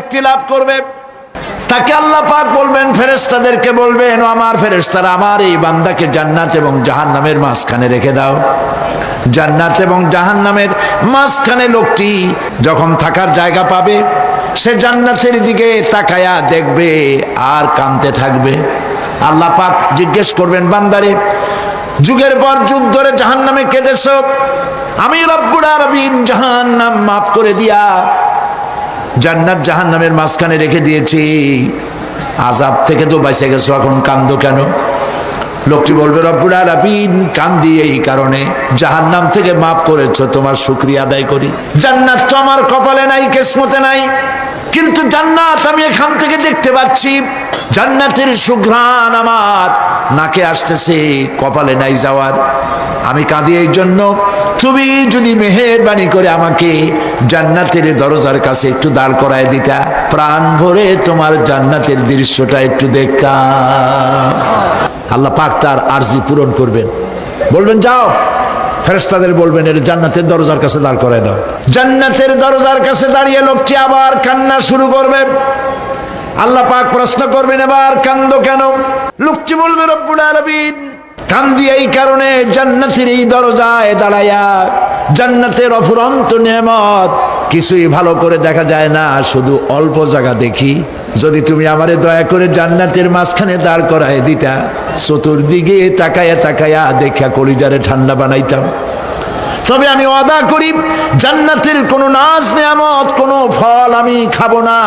মুক্তি লাভ করবে। তাকে আল্লাহ পাক বলবেন, ফেরেশতাদেরকে বলবেন, ও আমার ফেরেশতারা, আমার এই বান্দাকে জান্নাত এবং জাহান্নামের মাঝখানে রেখে দাও। জান্নাত এবং জাহান্নামের মাঝখানে লোকটি যখন থাকার জায়গা পাবে, সে জান্নাতের দিকে তাকায়া দেখবে আর কাঁদতে থাকবে। আল্লাহ পাক জিজ্ঞেস করবেন, বান্দারে, যুগের পর যুগ ধরে জাহান্নামে কেঁদেছো, আমি রব্বুল আলামিন জাহান্নাম মাফ করে দিয়া জান্নাত জাহান্নামের মাঝখানে রেখে দিয়েছি, আযাব থেকে তো বেঁচে গেছো, এখন কান্দো কেন? লোকটি বলবে, রব্বুল আলামিন কান্দি এই কারণে, জাহান্নাম থেকে মাফ করেছো, তোমার শুকরিয়া আদায় করি। জান্নাত তো আমার কপালে নাই, কিসমতে নাই, কিন্তু জান্নাত আমি এখান থেকে দেখতে পাচ্ছি, জান্নাতের সুঘ্রাণ আমার নাকে আসতেছে, কপালে নাই যাওয়ার। আমি কাঁদি এই জন্য, তুমি যদি মেহেরবানি করে আমাকে জান্নাতের দরজার কাছে একটু দাঁড় করায় দিতা, প্রাণ ভরে তোমার জান্নাতের দৃশ্যটা একটু দেখতাম। আল্লাহ পাক তার আরজি পূরণ করবেন, বলবেন যাও, ফেরেশতাদের বলবেন এর জান্নাতের দরজার কাছে দাঁড় করায় দাও। জান্নাতের দরজার কাছে দাঁড়িয়ে লোকটি আবার কান্না শুরু করবে। আল্লাহ পাক প্রশ্ন করবেন, এবার কান্দো কেন? লোকটি বলবে, রব্বুল আলামিন কান্দি এই কারণে, জান্নাতের এই দরজায় দাঁড়ায়া জান্নাতের অফুরন্ত নেয়ামত কিছুই ভালো করে দেখা যায় না, শুধু অল্প জায়গা দেখি। যদি তুমি আমারে দয়া করে জান্নাতের মাঝখানে দাঁড় করায় দিতা, চতুর্দিকে তাকায়া তাকায়া দেখা কলিজারে ঠান্ডা বানাইতাম। তবে আমি ওয়াদা করি, জান্নাতের কোনো নাজ নেয়ামত, কোনো ফল আমি খাবো না,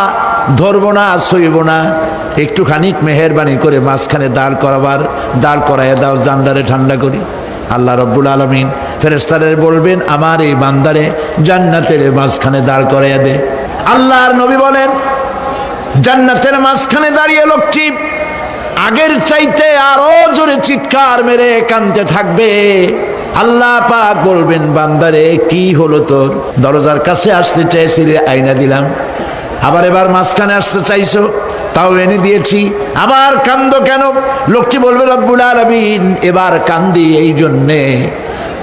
ধরবো না, সইব না। একটুখানি মেহেরবানি করে মাঝখানে দাঁড় করাইয়া দাও, জান্নারে ঠান্ডা করি। আল্লাহ রব্বুল আলামিন ফেরেশতাদের বলবেন, আমার এই বান্দারে জান্নাতের মাঝখানে দাঁড় করাইয়া দে। আল্লাহর নবী বলেন, জান্নাতের মাঝখানে দাঁড়িয়ে লোকটি আগের চাইতে আরো জোরে চিৎকার মেরে কাঁদতে থাকবে। আল্লাহ পাক বলবেন, বান্দারে কি হলো তোর? দরজার কাছে আসতে চাইছিলে, আইনা দিলাম। আবার এবার মাঝখানে আসতে চাইছো, তাও এনে দিয়েছি, আবার কান্দো কেন? লোকটি বলবে, রব্বুল আলামিন এবার কান্দি এই জন্যে,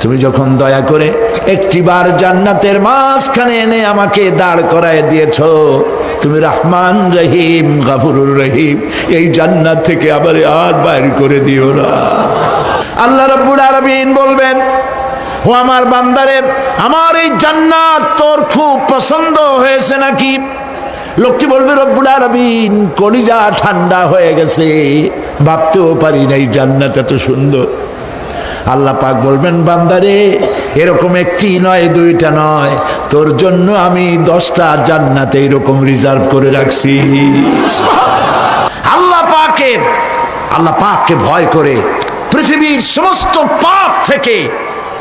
তুমি যখন দয়া করে একটিবার জান্নাতের মাঝখানে এনে আমাকে দাঁড় করায় দিয়েছো, তুমি রহমান রহিম গফুরুর রহিম, এই জান্নাত থেকে আবার আর বাইর করে দিও না। আল্লাহ রাব্বুল আলামিন বলবেন, ও আমার বান্দারে, আমার এই জান্নাত তোর খুব পছন্দ হয়েছে নাকি? লোকটি বলবে, রব্বুল আলামিন কলিজা ঠান্ডা হয়ে গেছে, ভাবতেও পারি নাই জান্নাত এত সুন্দর। আল্লাহ পাক বলবেন, বান্দারে, এরকম একটি নয়, দুইটা নয়, তোর জন্য আমি 10টা জান্নাত এরকম রিজার্ভ করে রাখছি। আল্লাহ পাককে ভয় করে পৃথিবীর সমস্ত পাপ থেকে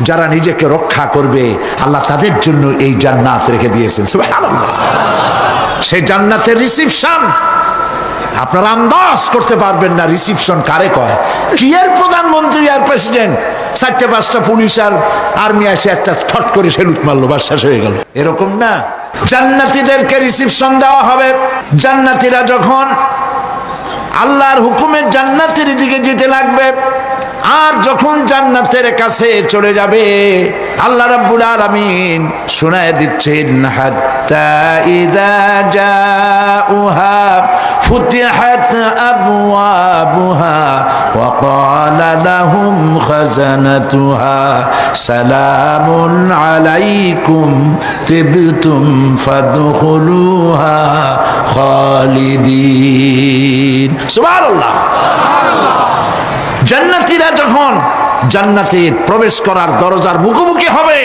যারা নিজেকে রক্ষা করবে, আল্লাহ তাদের জন্য এই জান্নাত রেখে দিয়েছেন। সুবহানাল্লাহ। সেই জান্নাতের রিসিপশন আপনারা আন্দাজ করতে পারবেন না, রিসিপশন কারে কয়। কি এর প্রধানমন্ত্রী আর প্রেসিডেন্ট, 4-5টা পুলিশ আর আর্মি আসে একটা ফট করে সেলুট মারলো, বাস শেষ হয়ে গেল, এরকম না। জান্নাতীদেরকে রিসিপশন দেওয়া হবে। জান্নাতীরা যখন আল্লাহর হুকুমে জান্নাতের দিকে যেতে লাগবে, আর যখন জান্নাতের কাছে চলে যাবে, আল্লাহ রাব্বুল আলামিন শোনায় দিচ্ছেন, হাত্তা ইযা জাউহা ফুতিহাত আবওয়াবুহা ওয়া ক্বালা লাহুম খাজানাতুহা সালামুন আলাইকুম তিবতুম ফাদখুলুহা খালিদিন। সুবহানাল্লাহ। জান্নাতীরা যখন জান্নাতে প্রবেশ করার দরজার মুখোমুখি হবে,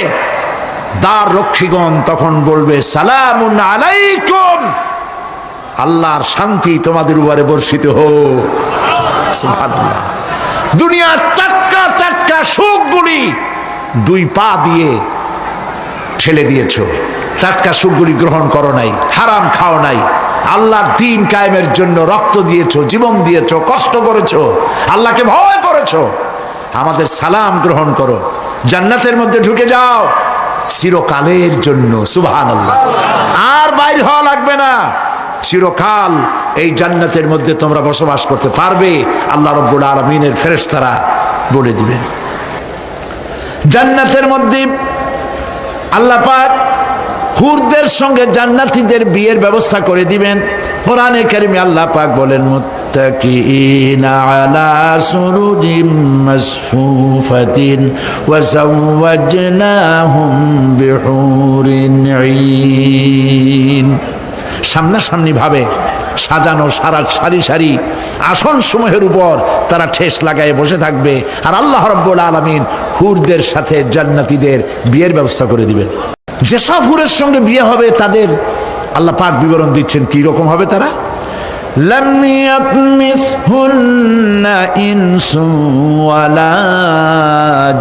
দ্বার রক্ষীগণ তখন বলবে, সালামুন আলাইকুম, আল্লাহর শান্তি তোমাদের উপরে বর্ষিত হোক। সুবহানাল্লাহ। দুনিয়ার টাটকা টাটকা সুখগুলি 2 পা দিয়ে ঠেলে দিয়েছো, টাটকা সুখগুলি গ্রহণ করো নাই, হারাম খাও নাই, আল্লাহর দ্বীন কায়েমের জন্য রক্ত দিয়েছো, জীবন দিয়েছো, কষ্ট করেছো, আল্লাহকে ভয় করেছো। আমাদের সালাম গ্রহণ করো, জান্নাতের মধ্যে ঢুকে যাও চিরকালের জন্য। সুবহানাল্লাহ। আর বাইর হওয়া লাগবে না, চিরকাল এই জান্নাতের মধ্যে তোমরা বসবাস করতে পারবে, আল্লাহ রাব্বুল আলামিনের ফেরেশতারা বলে দিবেন। জান্নাতের মধ্যে আল্লাহ পাক হুরদের সঙ্গে জান্নাতীদের বিয়ের ব্যবস্থা করে দিবেন। কোরআনে কারিমে আল্লাহ পাক বলেন মুত্তাকিইনা আলা সুরুজিম মাসফুফাতিন ওয়া যাওয়াজনাহুম বিহুরিন ঈন। সামনাসামনি ভাবে সাজানো সারি সারি আসন সমূহের উপর তারা ঠেস লাগায় বসে থাকবে, আর আল্লাহ রাব্বুল আলামিন হুরদের সাথে জান্নাতীদের বিয়ের ব্যবস্থা করে দিবেন। যেসব হুরের সঙ্গে বিয়ে হবে তাদের আল্লাহ পাক বিবরণ দিচ্ছেন কি রকম হবে তারা। লাম ইয়াতমিসহুন্না ইনসু ওয়ালা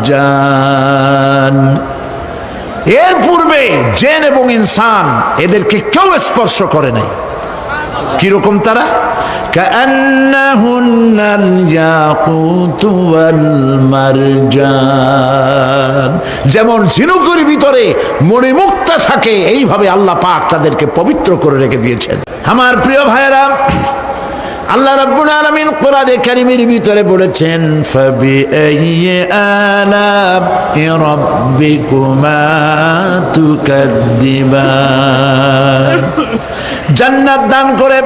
জান, এর পূর্বে জিন এবং ইনসান এদেরকে কেউ স্পর্শ করে নাই। কিরকম তারা? কান্নাহুন্নাল ইয়াকুতু ওয়াল মারজান, যেমন ঝিনুকের ভিতরে মণিমুক্তা থাকে এইভাবে আল্লাহ পাক তাদেরকে পবিত্র করে রেখে দিয়েছেন। আমার প্রিয় ভাইয়েরা, আল্লাহ রাব্বুল আলামিন কোরআনে কারীমের ভিতরে বলেছেন ফাবিআইয়ি আলা'i রাব্বিকুমা তুকাদ্দিবান। জান্নাত দান করে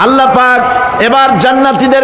আল্লাহ পাক এবার জান্নাতীদের